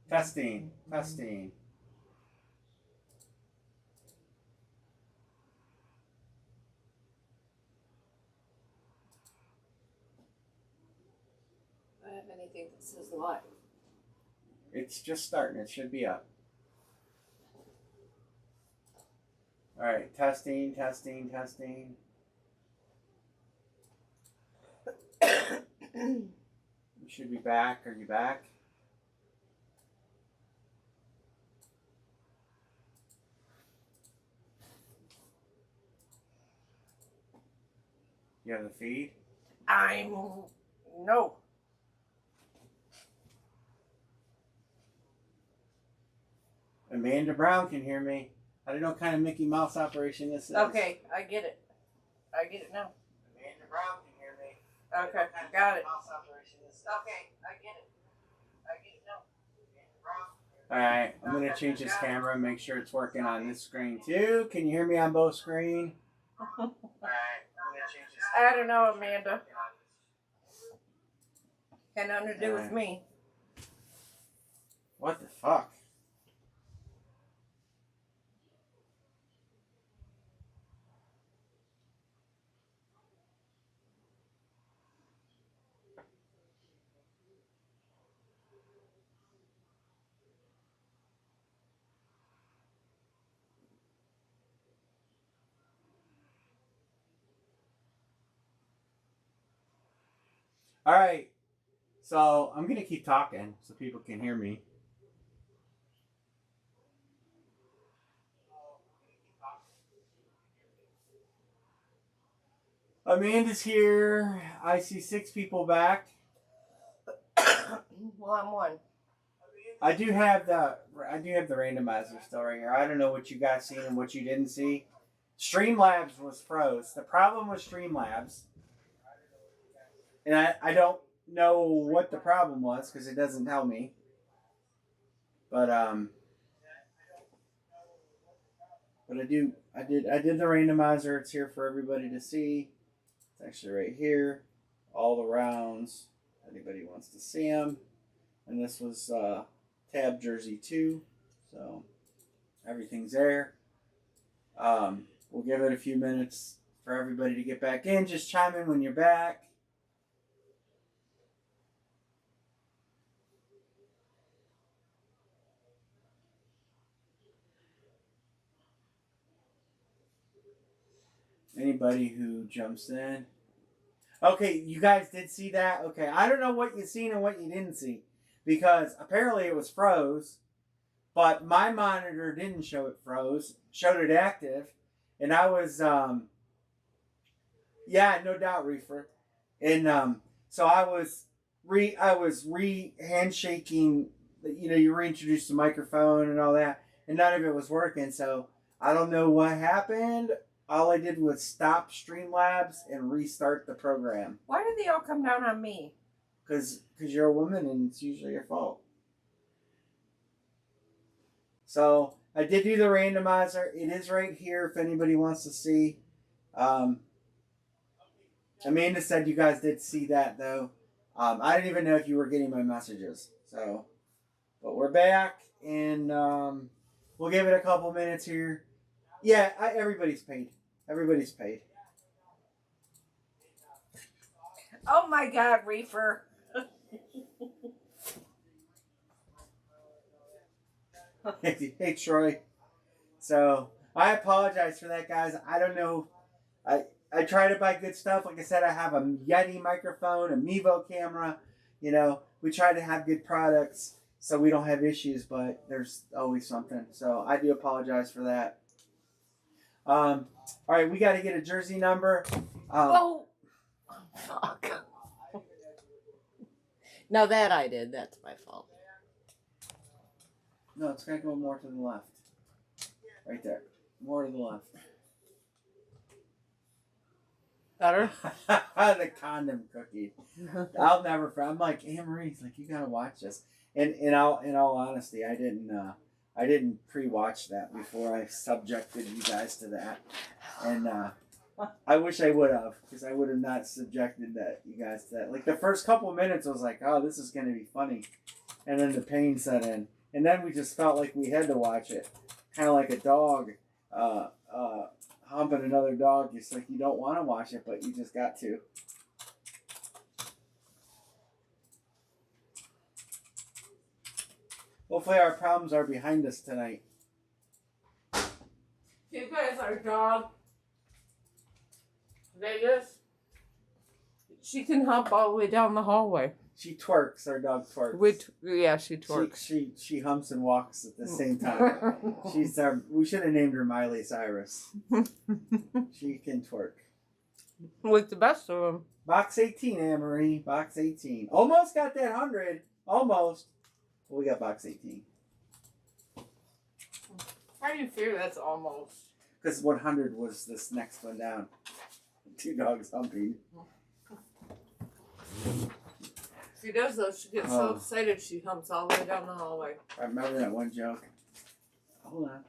Testing. Testing. I don't have anything that says live. It's just starting. It should be up. All right. Testing. Testing. Testing. You should be back. Are you back? You have the feed? No. Amanda Brown can hear me. I don't know what kind of Mickey Mouse operation this is. Okay, I get it. I get it now. Amanda Brown can hear me. Okay, got it. Mouse operation this is. Okay, I get it. I get it now. Alright, I'm going to change this camera and make sure it's working on this screen too. Can you hear me on both screens? Alright, I'm going to change this camera. I don't know, Amanda. Got nothing to do with me. What the fuck? Alright, so I'm going to keep talking so people can hear me. Amanda's here. I see 6 people back. Well, I'm one. I do have the randomizer still right here. I don't know what you guys seen and what you didn't see. Streamlabs was froze. The problem with Streamlabs, and I don't know what the problem was because it doesn't tell me. But I did the randomizer. It's here for everybody to see. It's actually right here. All the rounds. Anybody wants to see them. And this was tab jersey 2. So everything's there. We'll give it a few minutes for everybody to get back in. Just chime in when you're back. Anybody who jumps in. Okay, you guys did see that? Okay, I don't know what you seen and what you didn't see. Because apparently it was froze. But my monitor didn't show it froze. Showed it active. And I was, yeah, no doubt, Reefer. And so I was handshaking. You know, you reintroduced the microphone and all that. And none of it was working. So I don't know what happened. All I did was stop Streamlabs and restart the program. Why did they all come down on me? Because you're a woman and it's usually your fault. So I did do the randomizer. It is right here if anybody wants to see. Amanda said you guys did see that though. I didn't even know if you were getting my messages. So, but we're back and we'll give it a couple minutes here. Yeah, everybody's paid. Everybody's paid. Oh my God, Reefer. Hey, Troy. So, I apologize for that, guys. I don't know. I try to buy good stuff. Like I said, I have a Yeti microphone, a Mevo camera. You know, we try to have good products so we don't have issues, but there's always something. So, I do apologize for that. All right, we got to get a jersey number. Oh, fuck. No, that I did. That's my fault. No, it's going to go more to the left. Right there. More to the left. Better? The condom cookie. I'll never. I'm like, Anne Marie's like, you got to watch this. And in all honesty, I didn't pre-watch that before I subjected you guys to that. And I wish I would have, because I would have not subjected you guys to that. Like the first couple of minutes, I was like, oh, this is going to be funny. And then the pain set in. And then we just felt like we had to watch it. Kind of like a dog humping another dog. It's like you don't want to watch it, but you just got to. Hopefully our problems are behind us tonight. You guys, our dog, Vegas, she can hop all the way down the hallway. She twerks. Our dog twerks. Yeah, she twerks. She humps and walks at the same time. She's our. We should have named her Miley Cyrus. She can twerk. With the best of them. Box 18, Anne-Marie. Box 18. Almost got that 100. Almost. Well, we got box 18. How do you figure that's almost? Because 100 was this next one down. 2 dogs humping. She does though. She gets so excited she humps all the way down the hallway. I remember that one joke. Hold on.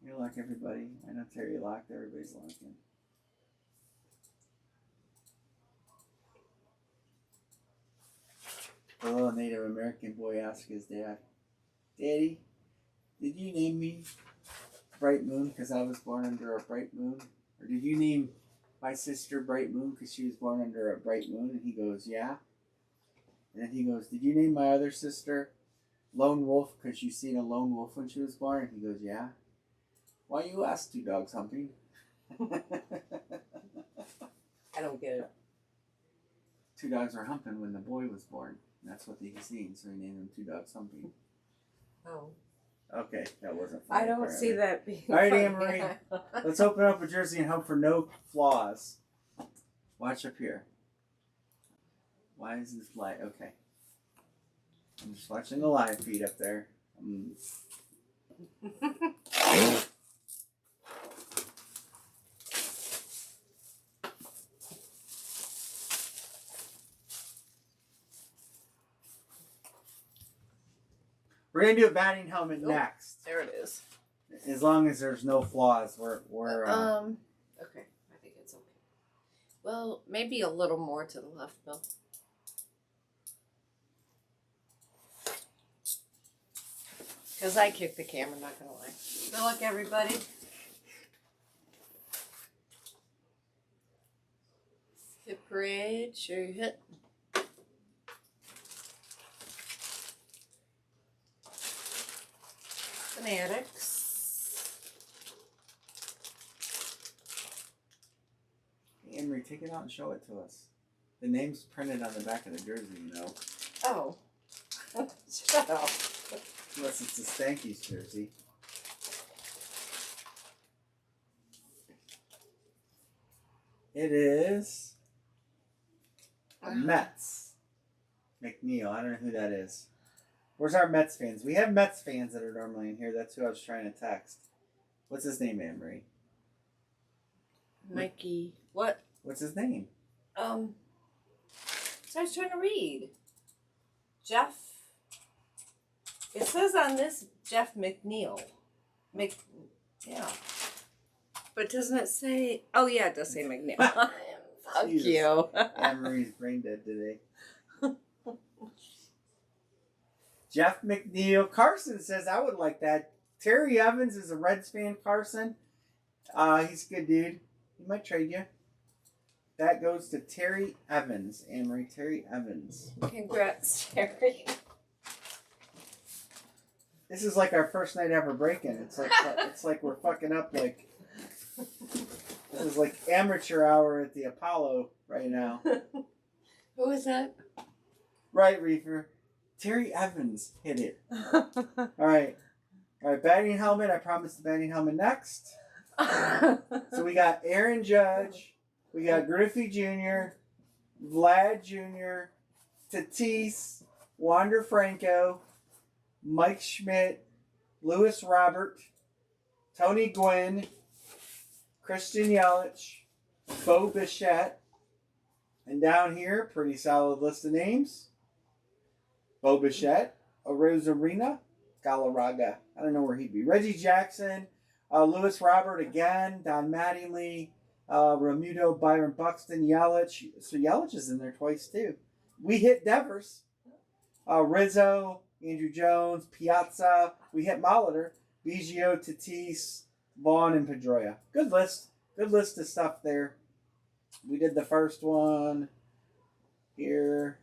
You lock everybody. I know Terry locked. Everybody's locking. The little Native American boy asked his dad, "Daddy, did you name me Bright Moon because I was born under a bright moon? Or did you name my sister Bright Moon because she was born under a bright moon?" And he goes, "Yeah." And then he goes, "Did you name my other sister Lone Wolf because you seen a lone wolf when she was born?" And he goes, "Yeah." "Why you ask 2 dogs humping?" I don't get it. 2 dogs were humping when the boy was born. That's what he seen, so he named them 2 dogs humping. Oh. Okay, that wasn't funny. I don't see that being All right, funny. Anne-Marie. Let's open up a jersey and hope for no flaws. Watch up here. Why is this light? Okay. I'm just watching the live feed up there. We're gonna do a batting helmet next. There it is. As long as there's no flaws, we're Okay, I think it's okay. Well, maybe a little more to the left, Bill. Because I kicked the camera, not gonna lie. Good luck, everybody. Hit parade, sure you hit. Fanatics. Anne-Marie, take it out and show it to us. The name's printed on the back of the jersey, you know. Oh. Shut up. Unless it's a Stankies jersey. It is Mets. McNeil. I don't know who that is. Where's our Mets fans? We have Mets fans that are normally in here. That's who I was trying to text. What's his name, Anne-Marie? Mikey. What? What's his name? So I was trying to read. Jeff. It says on this Jeff McNeil. Yeah. But doesn't it say? Oh yeah, it does say McNeil. Fuck Jesus. you. Anne-Marie's brain dead today. Jeff McNeil. Carson says, I would like that. Terry Evans is a Reds fan, Carson. He's a good dude. He might trade you. That goes to Terry Evans. Anne-Marie, Terry Evans. Congrats, Terry. This is like our first night ever breaking. It's like we're fucking up like... This is like amateur hour at the Apollo right now. Who is that? Right, Reefer. Terry Evans hit it. All right, batting helmet. I promised the batting helmet next. So we got Aaron Judge. We got Griffey Jr., Vlad Jr., Tatis, Wander Franco, Mike Schmidt, Lewis Robert, Tony Gwynn, Christian Yelich, Bo Bichette, and down here, pretty solid list of names. Bo Bichette, Arozarena, Galarraga. I don't know where he'd be. Reggie Jackson, Lewis Robert again, Don Mattingly, Romuto, Byron Buxton, Yelich. So Yelich is in there twice too. We hit Devers. Rizzo, Andrew Jones, Piazza. We hit Molitor, Biggio, Tatis, Vaughn, and Pedroia. Good list. Good list of stuff there. We did the first one here.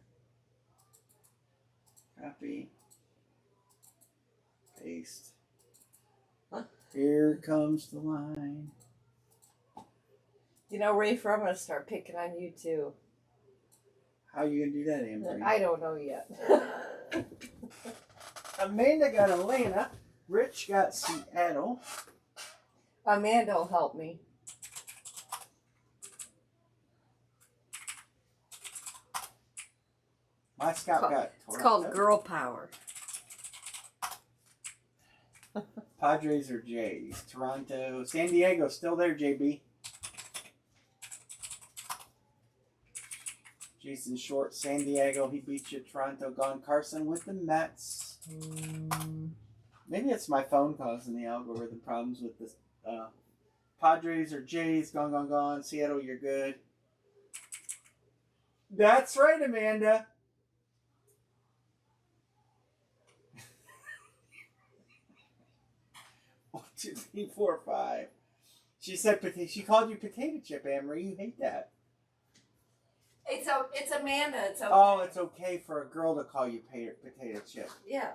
Copy. Paste. Here comes the line. You know, Rafer, I'm going to start picking on you too. How are you going to do that, Amber? I don't know yet. Amanda got Atlanta. Rich got Seattle. Amanda will help me. My scout got Toronto. It's called Girl Power. Padres or Jays. Toronto. San Diego still there, JB. Jason Short, San Diego. He beat you. Toronto gone. Carson with the Mets. Maybe it's my phone causing the algorithm problems with this. Padres or Jays. Gone, gone, gone. Seattle, you're good. That's right, Amanda. 1, 2, 3, 4, 5. She said she called you potato chip, Amory. You hate that. It's Amanda. It's okay. Oh, it's okay for a girl to call you potato chip. Yeah.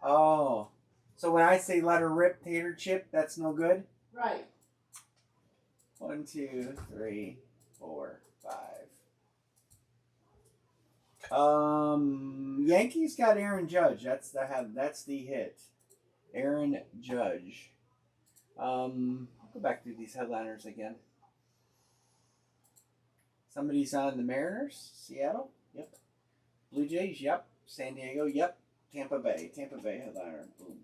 Oh. So when I say let her rip tater chip, that's no good? Right. 1, 2, 3, 4, 5. Yankees got Aaron Judge. That's the hit. Aaron Judge. I'll go back to these headliners again. Somebody's on the Mariners. Seattle. Yep. Blue Jays. Yep. San Diego. Yep. Tampa Bay. Tampa Bay headliner. Boom.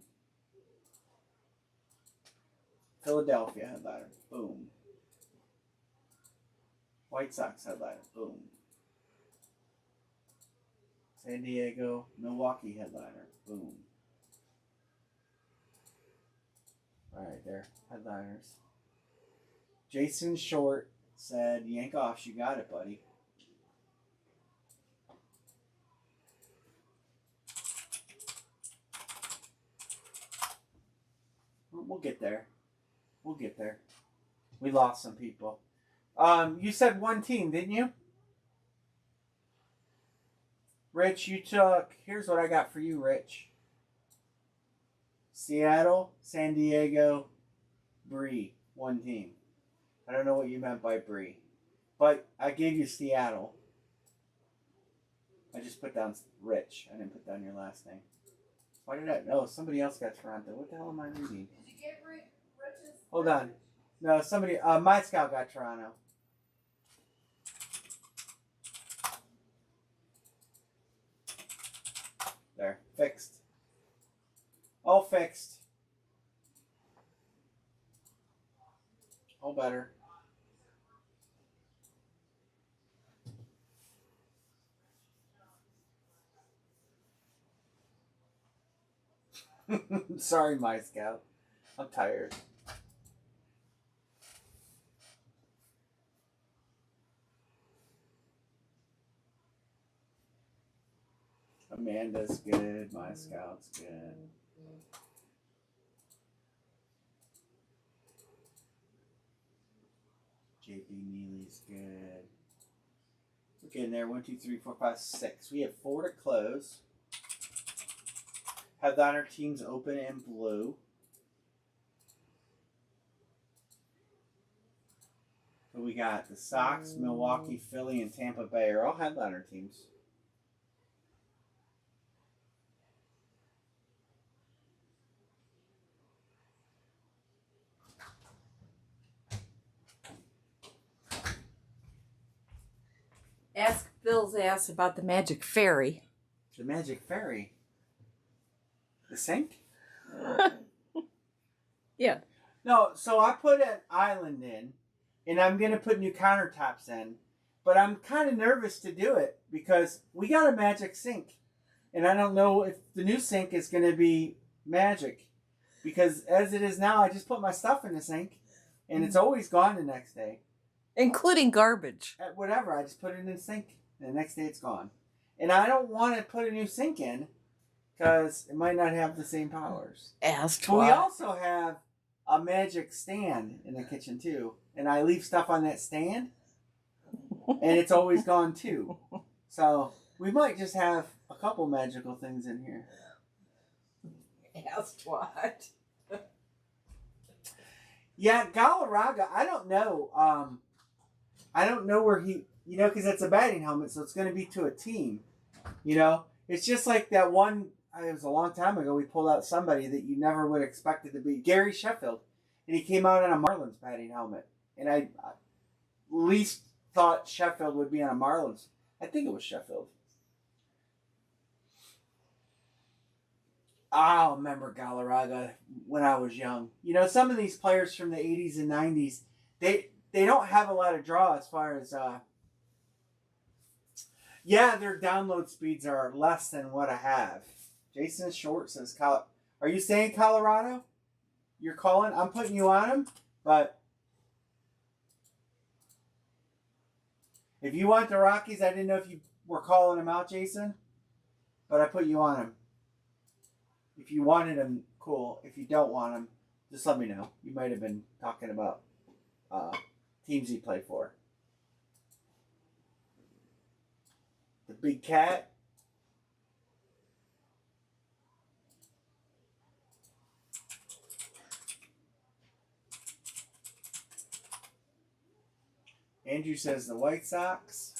Philadelphia headliner. Boom. White Sox headliner. Boom. San Diego. Milwaukee headliner. Boom. All right, there. Headliners. Jason Short said, yank off. You got it, buddy. We'll get there. We'll get there. We lost some people. You said one team, didn't you? Rich, you took... Here's what I got for you, Rich. Seattle, San Diego, Bree. One team. I don't know what you meant by Bree. But I gave you Seattle. I just put down Rich. I didn't put down your last name. Why did I... Oh, somebody else got Toronto. What the hell am I reading? Did you get Rich's? Hold on. No, somebody... my scout got Toronto. There. Fixed. All fixed. All better. Sorry, my scout. I'm tired. Amanda's good. My scout's good. JB Neely's good. We're getting there. 1, 2, 3, 4, 5, 6. We have 4 to close. Have our teams open in blue. So we got the Sox, Milwaukee, Philly, and Tampa Bay are all headliner teams. Ask Bill's ass about the Magic Fairy. The Magic Fairy. The sink? Yeah. No, so I put an island in, and I'm going to put new countertops in, but I'm kind of nervous to do it because we got a magic sink, and I don't know if the new sink is going to be magic because as it is now, I just put my stuff in the sink, and it's always gone the next day. Including garbage. Whatever, I just put it in the sink, and the next day it's gone. And I don't want to put a new sink in because it might not have the same powers. Asked But we why. also have a magic stand in the kitchen too, and I leave stuff on that stand, and it's always gone too. So we might just have a couple magical things in here. Asked what? Yeah, Galarraga, I don't know. I don't know where he, because it's a batting helmet, so it's going to be to a team. It's just like that one. It was a long time ago. We pulled out somebody that you never would expect it to be, Gary Sheffield, and he came out in a Marlins batting helmet, and I least thought Sheffield would be on a Marlins. I think it was Sheffield. I remember Galarraga when I was young. Some of these players from the 80s and 90s, they don't have a lot of draw as far as their download speeds are less than what I have. Jason Short says, are you saying Colorado? You're calling? I'm putting you on him, but if you want the Rockies, I didn't know if you were calling him out, Jason, but I put you on him. If you wanted him, cool. If you don't want him, just let me know. You might have been talking about teams he played for. The Big Cat. Andrew says the White Sox.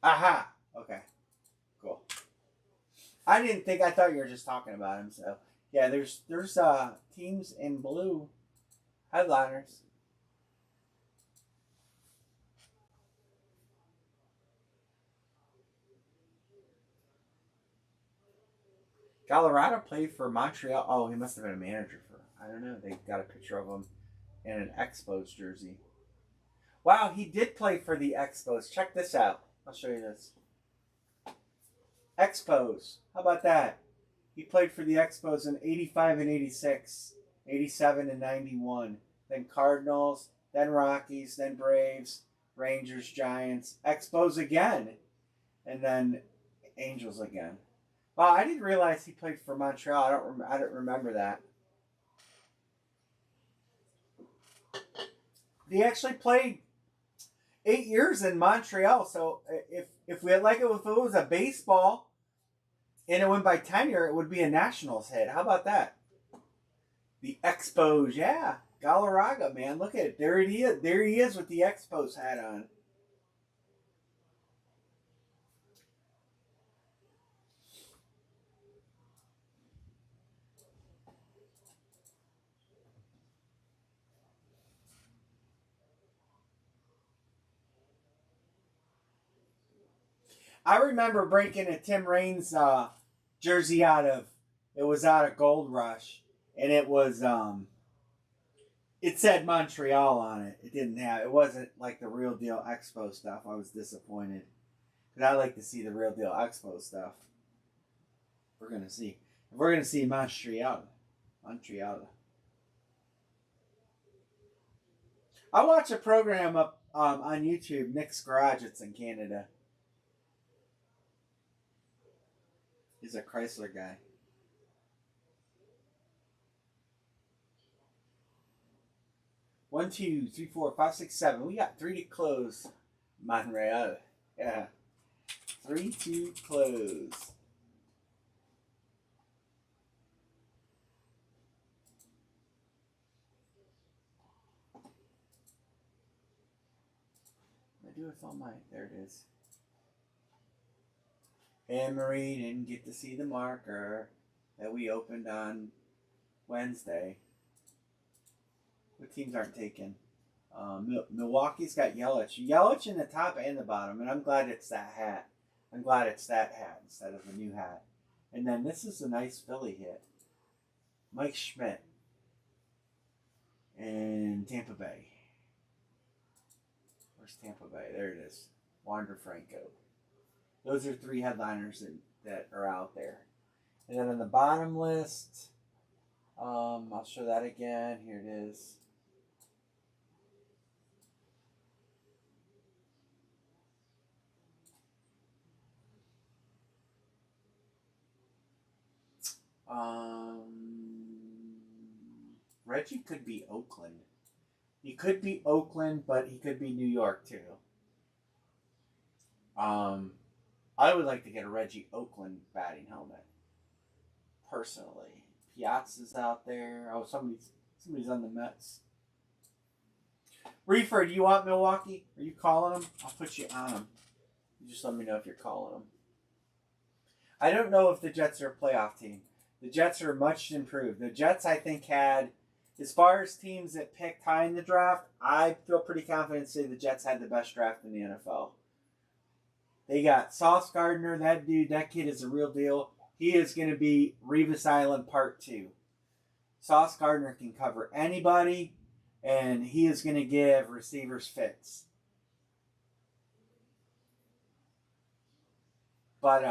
Aha. Okay. Cool. I thought you were just talking about him. So yeah, there's teams in blue headliners. Colorado played for Montreal. Oh, he must have been a manager for. I don't know. They got a picture of him in an Expos jersey. Wow, he did play for the Expos. Check this out. I'll show you this. Expos. How about that? He played for the Expos in 85 and 86, 87 and 91. Then Cardinals, then Rockies, then Braves, Rangers, Giants, Expos again, and then Angels again. Wow, I didn't realize he played for Montreal. I don't remember that. He actually played 8 years in Montreal. So if we had if it was a baseball and it went by tenure, it would be a Nationals hit. How about that? The Expos, yeah. Galarraga, man. Look at it. There he is. There he is with the Expos hat on. I remember breaking a Tim Raines jersey out of Gold Rush, and it was it said Montreal on it. It wasn't like the real deal Expo stuff. I was disappointed because I like to see the real deal Expo stuff. We're gonna see. We're gonna see Montreal. I watch a program up on YouTube, Nick's Garage. It's in Canada. He's a Chrysler guy. One, two, three, four, five, six, seven. We got 3 to close. Montreal. Yeah. 3 to close. I do with all my. There it is. And Marie didn't get to see the marker that we opened on Wednesday. What teams aren't taken? Milwaukee's got Yelich. Yelich in the top and the bottom, and I'm glad it's that hat. I'm glad it's that hat instead of the new hat. And then this is a nice Philly hit. Mike Schmidt in Tampa Bay. Where's Tampa Bay? There it is. Wander Franco. Those are 3 headliners that are out there. And then on the bottom list, I'll show that again. Here it is. Reggie could be Oakland. He could be Oakland, but he could be New York too. I would like to get a Reggie Oakland batting helmet. Personally. Piazza's out there. Oh, somebody's on the Mets. Reefer, do you want Milwaukee? Are you calling them? I'll put you on them. You just let me know if you're calling them. I don't know if the Jets are a playoff team. The Jets are much improved. The Jets, I think, had, as far as teams that picked high in the draft, I feel pretty confident to say the Jets had the best draft in the NFL. They got Sauce Gardner. That kid is a real deal. He is going to be Revis Island Part 2. Sauce Gardner can cover anybody, and he is going to give receivers fits. But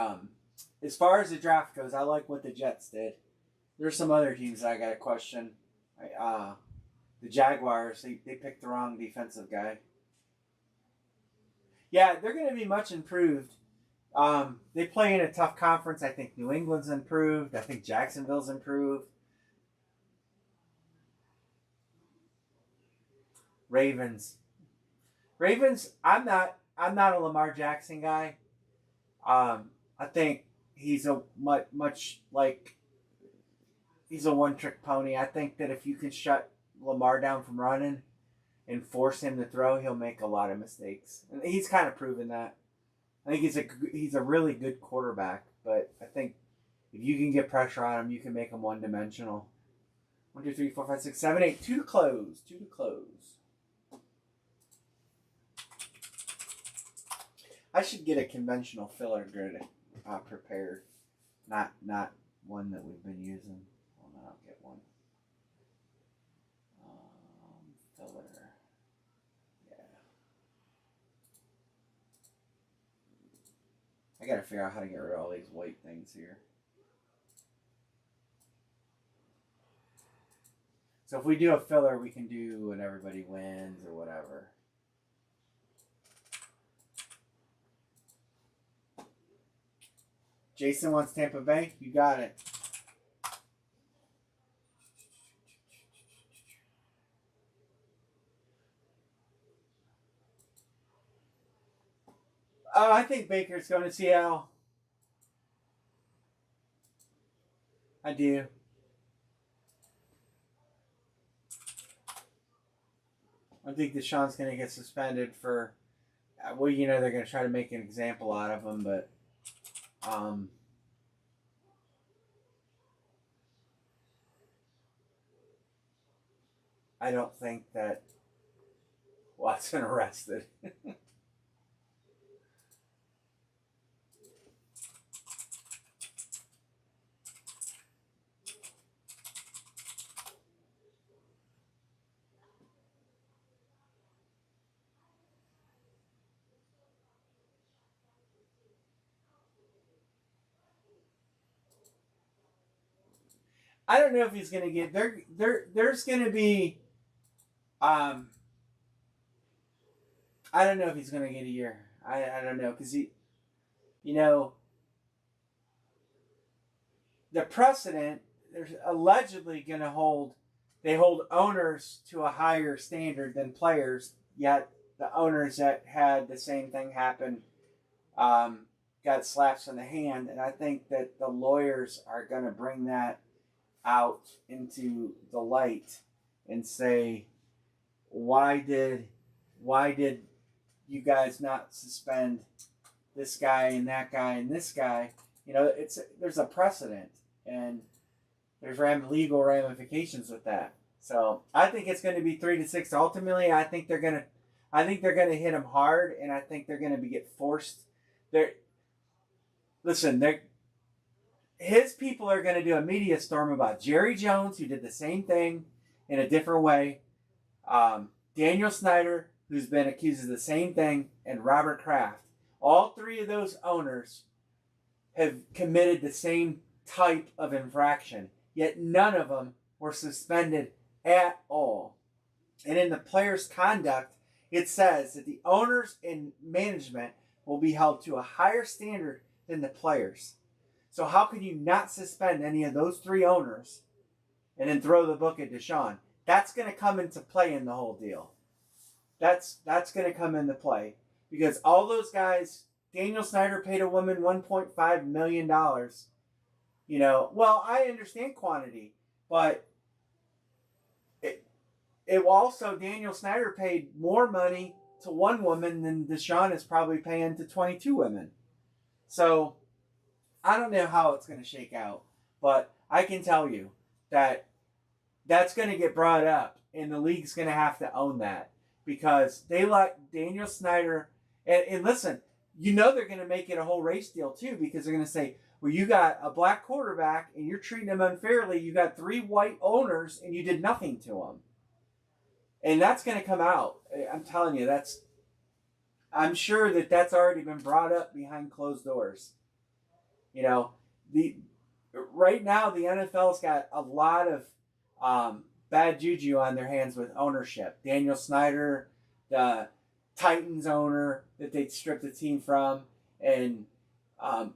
as far as the draft goes, I like what the Jets did. There's some other teams that I got a question. The Jaguars, they picked the wrong defensive guy. Yeah, they're going to be much improved. They play in a tough conference. I think New England's improved. I think Jacksonville's improved. Ravens, I'm not a Lamar Jackson guy. I think he's a much like he's a one-trick pony. I think that if you can shut Lamar down from running and force him to throw, he'll make a lot of mistakes. And he's kind of proven that. I think he's a really good quarterback, but I think if you can get pressure on him, you can make him one-dimensional. 1, 2, 3, 4, 5, 6, 7, 8. 2 to close. 2 to close. I should get a conventional filler grid prepared, not one that we've been using. Well, no, I'll get one. Filler. Yeah. I gotta figure out how to get rid of all these white things here. So if we do a filler, we can do when everybody wins or whatever. Jason wants Tampa Bay. You got it. Oh, I think Baker's going to Seattle. I do. I think Deshaun's going to get suspended for, well, you know, they're going to try to make an example out of him, but I don't think that Watson arrested. I don't know if he's going to get there's going to be I don't know if he's going to get a year. I don't know because he, you know, the precedent there's allegedly going to hold owners to a higher standard than players, yet the owners that had the same thing happen got slaps in the hand, and I think that the lawyers are going to bring that out into the light and say, why did you guys not suspend this guy and that guy and this guy? You know, there's a precedent and there's legal ramifications with that. So I think it's going to be 3 to 6. Ultimately, I think they're going to hit him hard, and I think they're going to get forced. His people are going to do a media storm about Jerry Jones, who did the same thing in a different way. Daniel Snyder, who's been accused of the same thing, and Robert Kraft. All three of those owners have committed the same type of infraction, yet none of them were suspended at all. And in the players' conduct, it says that the owners and management will be held to a higher standard than the players. So how can you not suspend any of those three owners and then throw the book at Deshaun? That's going to come into play in the whole deal. That's going to come into play because all those guys, Daniel Snyder paid a woman $1.5 million. Well, I understand quantity, but it also, Daniel Snyder paid more money to one woman than Deshaun is probably paying to 22 women. So I don't know how it's going to shake out, but I can tell you that that's going to get brought up, and the league's going to have to own that because they let Daniel Snyder, and listen, they're going to make it a whole race deal too because they're going to say, well, you got a black quarterback and you're treating him unfairly. You got 3 white owners and you did nothing to him. And that's going to come out. I'm telling you, I'm sure that's already been brought up behind closed doors. Right now the NFL's got a lot of bad juju on their hands with ownership. Daniel Snyder, the Titans owner that they stripped the team from, and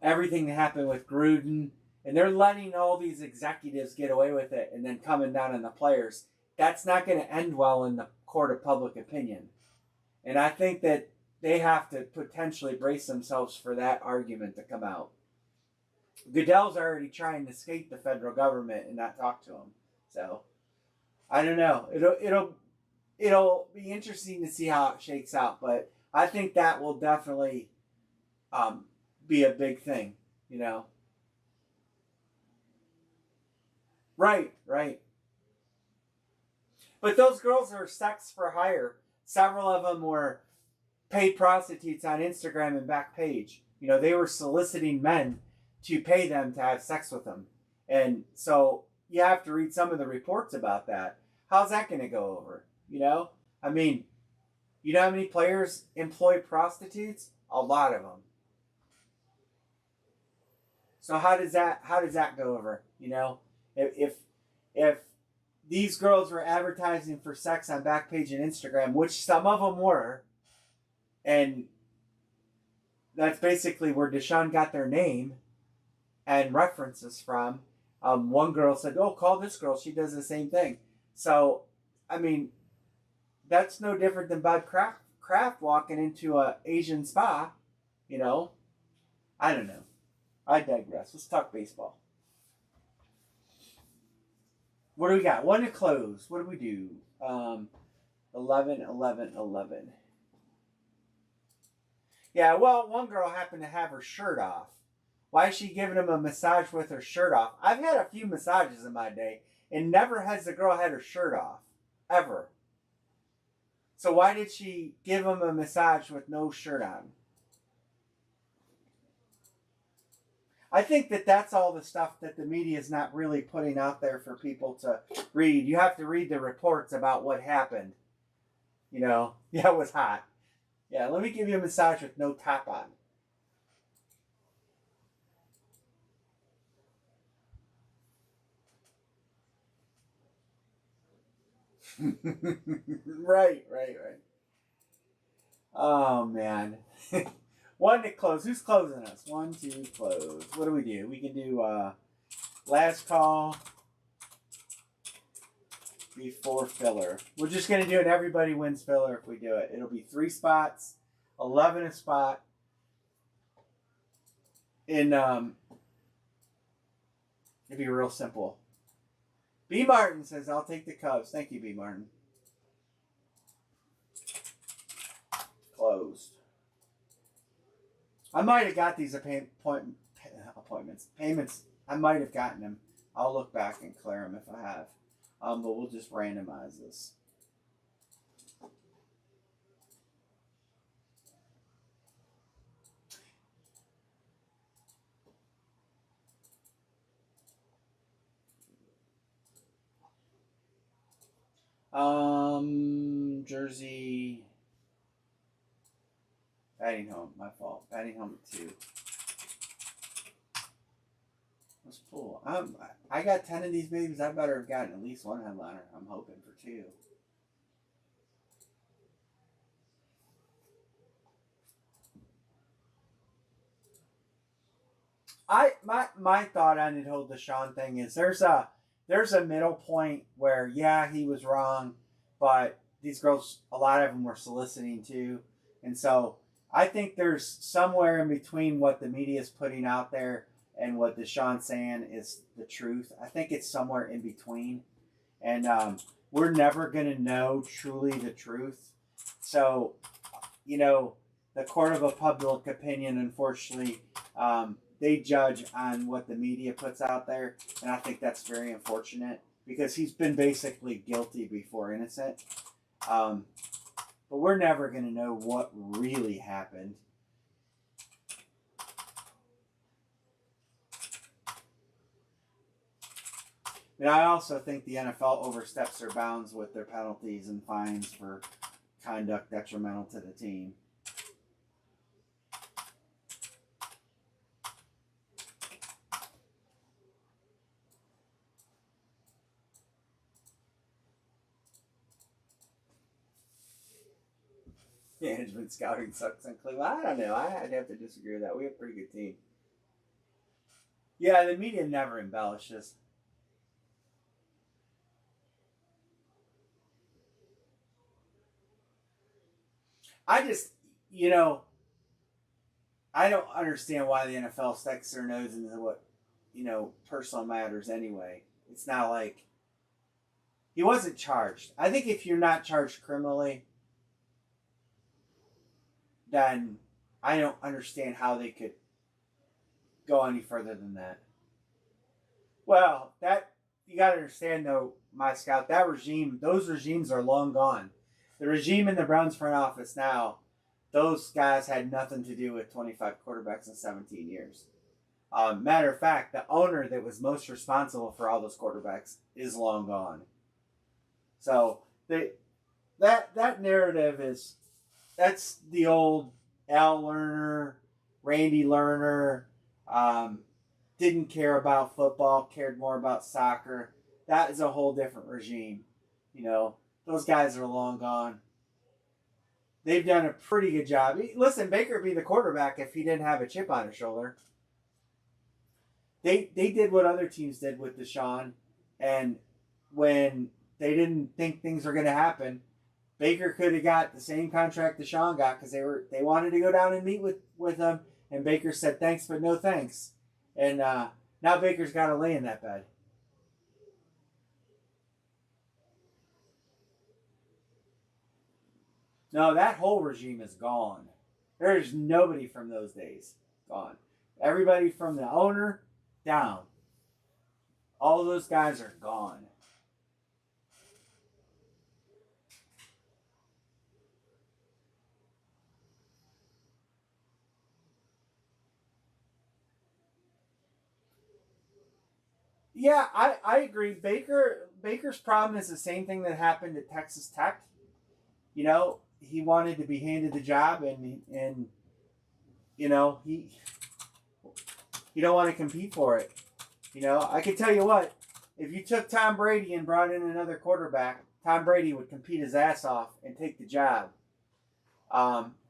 everything that happened with Gruden. And they're letting all these executives get away with it and then coming down on the players. That's not going to end well in the court of public opinion. And I think that they have to potentially brace themselves for that argument to come out. Goodell's already trying to escape the federal government and not talk to them. So, I don't know. It'll be interesting to see how it shakes out. But I think that will definitely be a big thing, Right. But those girls are sex for hire. Several of them were paid prostitutes on Instagram and Backpage. They were soliciting men to pay them to have sex with them. And so you have to read some of the reports about that. How's that going to go over? I mean, you know how many players employ prostitutes? A lot of them. So how does that go over? If these girls were advertising for sex on Backpage and Instagram, which some of them were, and that's basically where Deshaun got their name and references from. One girl said, "Oh, call this girl. She does the same thing." So, I mean, that's no different than Bob Kraft walking into a Asian spa. I don't know. I digress. Let's talk baseball. What do we got? One to close. What do we do? 11. Yeah, well, one girl happened to have her shirt off. Why is she giving him a massage with her shirt off? I've had a few massages in my day, and never has the girl had her shirt off. Ever. So why did she give him a massage with no shirt on? I think that's all the stuff that the media is not really putting out there for people to read. You have to read the reports about what happened. Yeah, it was hot. Yeah, let me give you a massage with no top on. Right. Oh, man. One to close. Who's closing us? 1, 2, close. What do? We can do last call before filler. We're just going to do an everybody wins filler if we do it. It'll be 3 spots, 11 a spot. And it'll be real simple. B. Martin says, I'll take the Cubs. Thank you, B. Martin. Closed. I might have got these payments. I might have gotten them. I'll look back and clear them if I have. But we'll just randomize this. Jersey. Batting home, my fault. Batting home at 2. That's cool. I got 10 of these babies. I better have gotten at least one headliner. I'm hoping for two. My thought on the whole Deshaun thing is there's a middle point where yeah he was wrong, but these girls, a lot of them were soliciting too, and so I think there's somewhere in between what the media is putting out there and what Deshaun's saying is the truth. I think it's somewhere in between, and we're never gonna know truly the truth. So you know, the court of a public opinion, unfortunately, they judge on what the media puts out there, and I think that's very unfortunate because he's been basically guilty before innocent. Um, but we're never going to know what really happened. And I also think the NFL oversteps their bounds with their penalties and fines for conduct detrimental to the team. Management scouting sucks in Cleveland. I don't know. I'd have to disagree with that. We have a pretty good team. Yeah, the media never embellishes. I just, you know, I don't understand why the NFL sticks their nose into what, personal matters anyway. It's not like he wasn't charged. I think if you're not charged criminally, then I don't understand how they could go any further than that. Well, that you got to understand though, my scout, those regimes are long gone. The regime in the Browns front office now, those guys had nothing to do with 25 quarterbacks in 17 years. Matter of fact, the owner that was most responsible for all those quarterbacks is long gone. So that narrative that's the old Al Lerner, Randy Lerner, didn't care about football, cared more about soccer. That is a whole different regime. Those guys are long gone. They've done a pretty good job. Listen, Baker would be the quarterback if he didn't have a chip on his shoulder. They did what other teams did with Deshaun, and when they didn't think things were going to happen, Baker could have got the same contract Deshaun got because they wanted to go down and meet with him, and Baker said thanks but no thanks, and now Baker's got to lay in that bed. No, that whole regime is gone. There's nobody from those days gone. Everybody from the owner down. All those guys are gone. Yeah, I agree. Baker's problem is the same thing that happened at Texas Tech. He wanted to be handed the job, and he don't want to compete for it. I can tell you what, if you took Tom Brady and brought in another quarterback, Tom Brady would compete his ass off and take the job.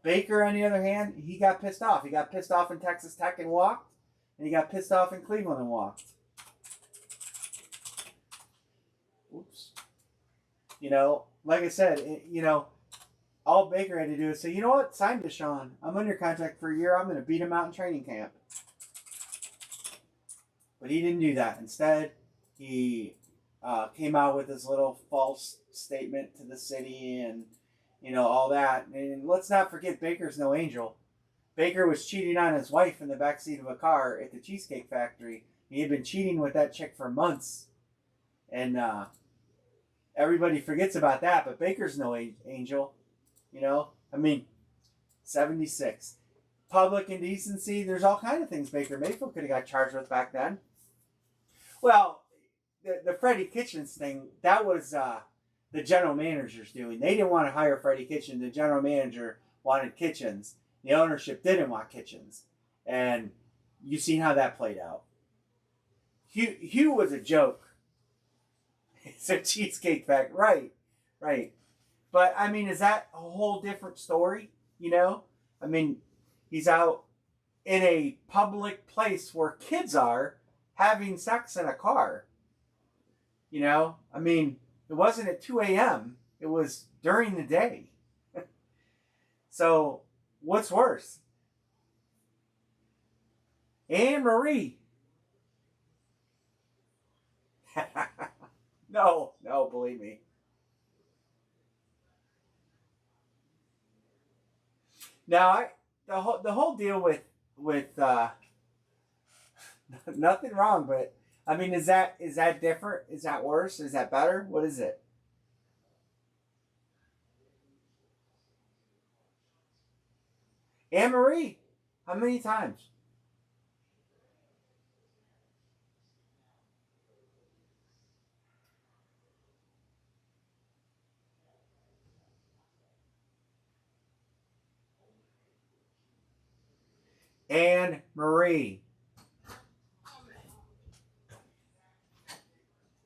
Baker, on the other hand, he got pissed off. He got pissed off in Texas Tech and walked, and he got pissed off in Cleveland and walked. Oops. Like I said, all Baker had to do is say, you know what, sign Deshaun. I'm under contract for a year. I'm going to beat him out in training camp. But he didn't do that. Instead, he came out with this little false statement to the city and, all that. And let's not forget, Baker's no angel. Baker was cheating on his wife in the backseat of a car at the Cheesecake Factory. He had been cheating with that chick for months. And everybody forgets about that, but Baker's no angel. 76. Public indecency, there's all kinds of things Baker Mayfield could have got charged with back then. Well, the Freddie Kitchens thing, that was the general manager's doing. They didn't want to hire Freddie Kitchens. The general manager wanted Kitchens. The ownership didn't want Kitchens. And you've seen how that played out. Hugh was a joke. It's a Cheesecake Factory. Right, right. But, I mean, is that a whole different story? You know? I mean, he's out in a public place where kids are having sex in a car. You know? I mean, it wasn't at 2 a.m. It was during the day. So, what's worse? Anne Marie. No, believe me. Now, the whole deal with nothing wrong, but I mean, is that different? Is that worse? Is that better? What is it? Anne Marie, how many times? Anne Marie.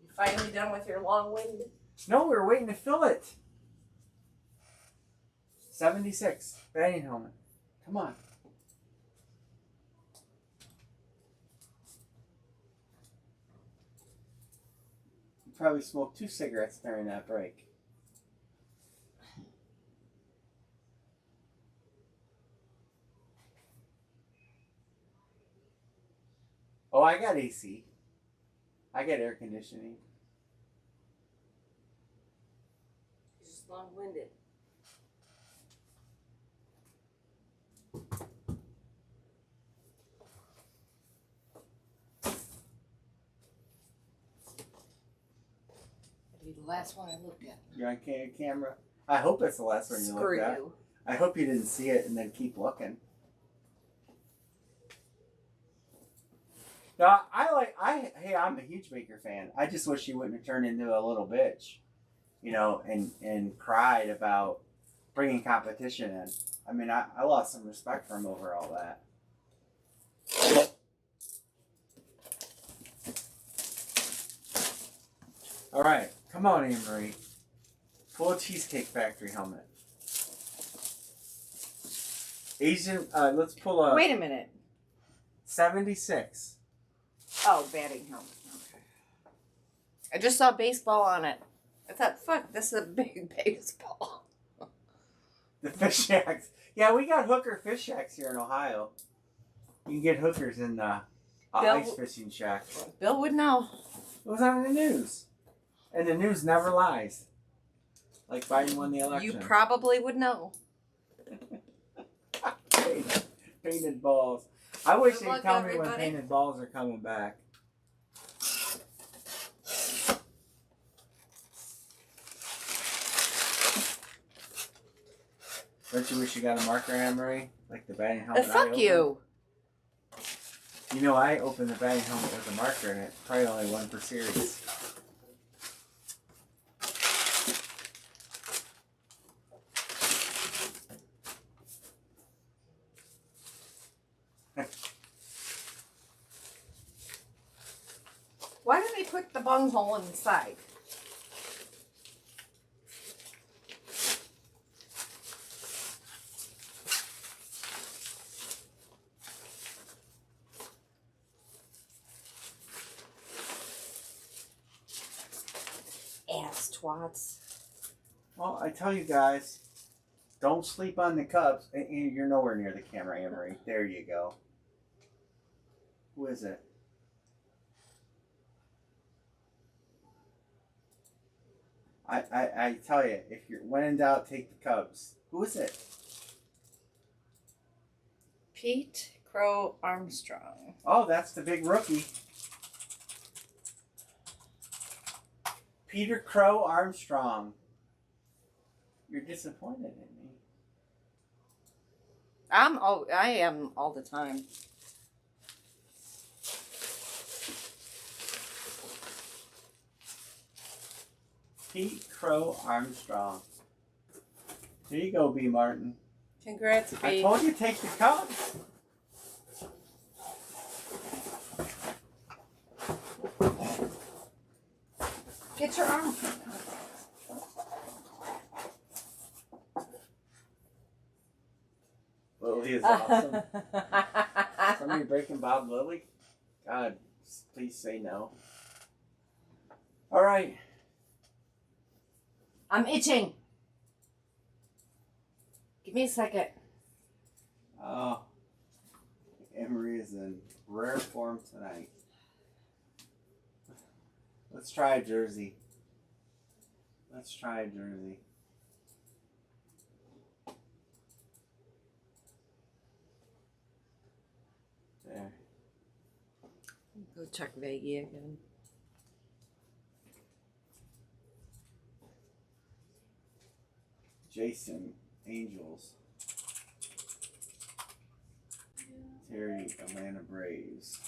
You finally done with your long-winded? No, we were waiting to fill it. 76. Batting helmet. Come on. You probably smoked 2 cigarettes during that break. Oh, I got AC. I got air conditioning. Just long-winded. That'd be the last one I looked at. You're on camera. I hope it's the last one you Screw looked at. you. I hope you didn't see it and then keep looking. No, hey, I'm a huge Baker fan. I just wish he wouldn't have turned into a little bitch, you know, and cried about bringing competition in. I mean, I lost some respect for him over all that. All right, come on, Anne Marie. Pull a Cheesecake Factory helmet. Asian, let's pull a... Wait a minute. 76. Oh, batting helmet. Okay. I just saw baseball on it. I thought, fuck, this is a big baseball. The fish shacks. Yeah, we got hooker fish shacks here in Ohio. You can get hookers in the ice fishing shack. Bill would know. It was on the news. And the news never lies. Like Biden won the election. You probably would know. Painted balls. I wish Good they'd luck, tell me when everybody. painted balls are coming back. Don't you wish you got a marker, Anne Marie? Like the batting helmet I Fuck opened? you. You know, I opened the batting helmet with a marker in it. Probably only one per series. Why do they put the bunghole inside? Ass twats. Well, I tell you guys, don't sleep on the Cubs. You're nowhere near the camera, Anne Marie. There you go. Who is it? I tell you, if you're when in doubt, take the Cubs. Who is it? Pete Crow Armstrong. Oh, that's the big rookie. Peter Crow Armstrong. You're disappointed in me. I am all the time. Pete Crow Armstrong. Here you go, B. Martin. Congrats, I B. told you take the Cubs. Get your arm. Lily is awesome. Somebody breaking Bob Lily? God, please say no. All right. I'm itching. Give me a second. Oh, Emery is in rare form tonight. Let's try a jersey. Let's try a jersey. There. Go check Veggie again. Jason, Angels. Terry, Atlanta Braves.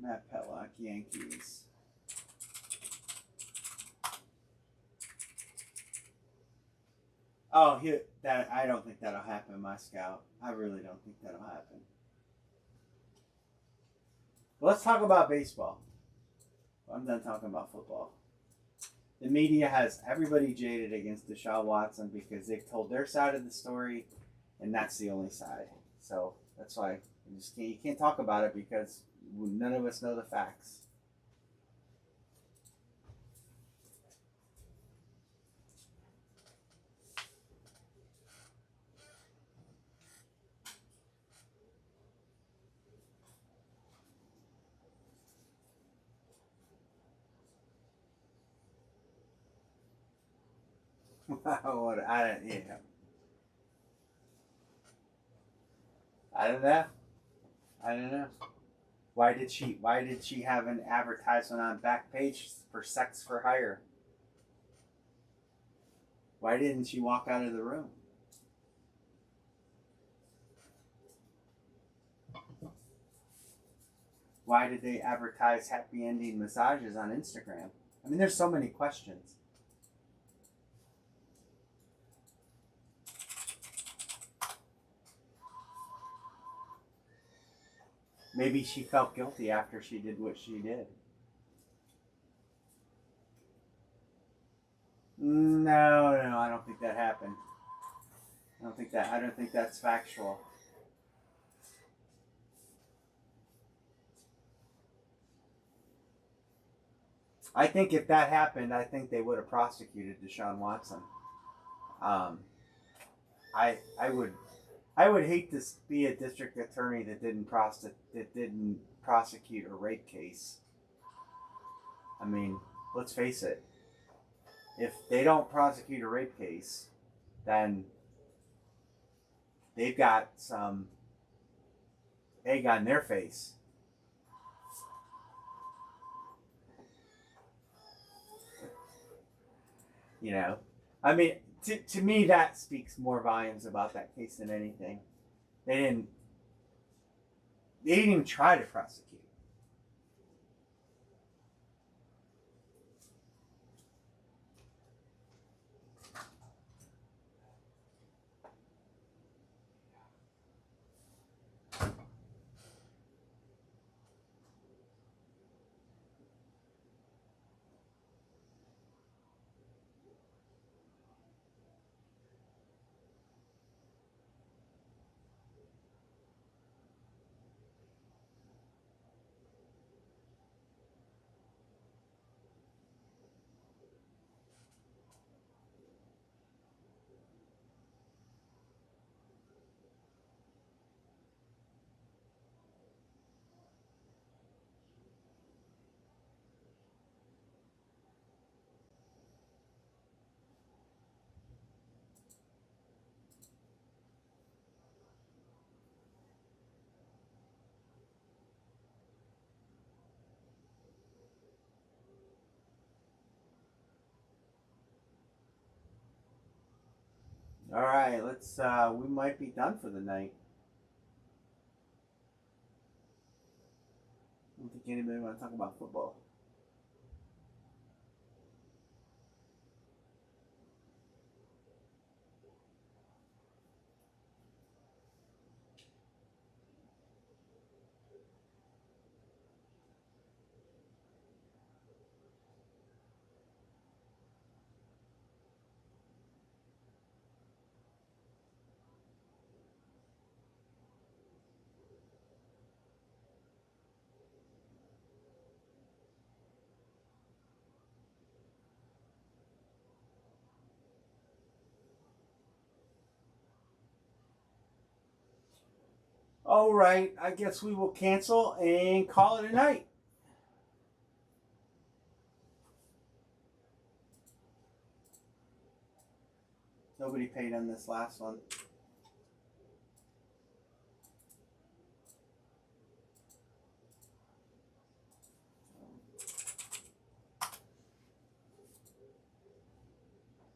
Matt Petlock, Yankees. Oh, that I don't think that'll happen, my scout. I really don't think that'll happen. Let's talk about baseball. I'm done talking about football. The media has everybody jaded against Deshaun Watson because they've told their side of the story, and that's the only side. So that's why you can't talk about it because none of us know the facts. Yeah. I don't know. I don't know. Why did she have an advertisement on Backpage for sex for hire? Why didn't she walk out of the room? Why did they advertise happy ending massages on Instagram? I mean, there's so many questions. Maybe she felt guilty after she did what she did. No, I don't think that happened. I don't think that's factual. I think if that happened, I think they would have prosecuted Deshaun Watson. I would hate to be a district attorney that didn't prosecute a rape case. I mean, let's face it. If they don't prosecute a rape case, then they've got some egg on their face. You know, I mean, to me that speaks more volumes about that case than anything. They didn't even try to prosecute. All right, let's. We might be done for the night. I don't think anybody want to talk about football. All right, I guess we will cancel and call it a night. Nobody paid on this last one.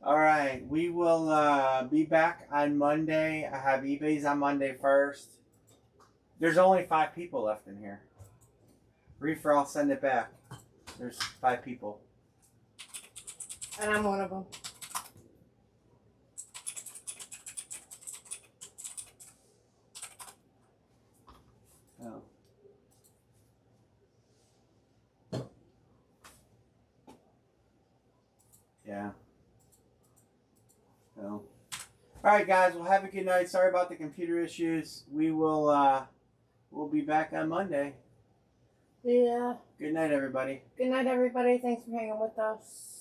All right, we will be back on Monday. I have eBay's on Monday first. There's only 5 people left in here. Reefer, I'll send it back. There's 5 people. And I'm one of them. Oh. Yeah. So. All right, guys. Well, have a good night. Sorry about the computer issues. We will. We'll be back on Monday. Yeah. Good night, everybody. Good night, everybody. Thanks for hanging with us.